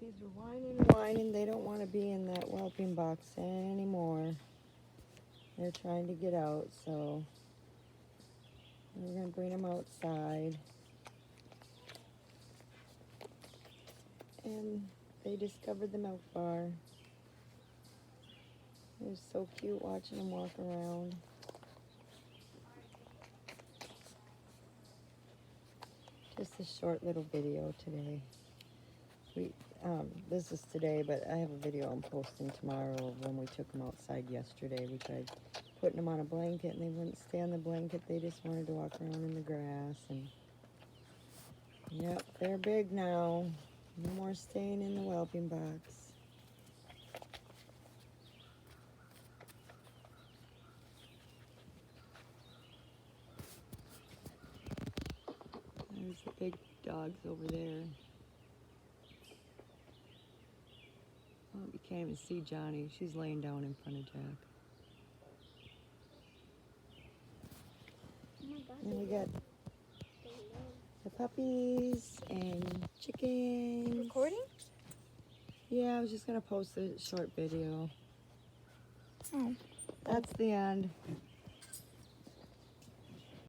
puppies are whining and whining. They don't want to be in that whelping box anymore. They're trying to get out, so we're going to bring them outside. And they discovered the milk bar. It was so cute watching them walk around. Just a short little video today. This is today, but I have a video I'm posting tomorrow of when we took them outside yesterday. We tried putting them on a blanket, and they wouldn't stay on the blanket. They just wanted to walk around in the grass. And yep, they're big now. No more staying in the whelping box. There's the big dogs over there. Oh, you can't even see Johnny. She's laying down in front of Jack. Oh my God, And we got the puppies and chickens. recording? Yeah, I was just going to post a short video. Oh. That's the end.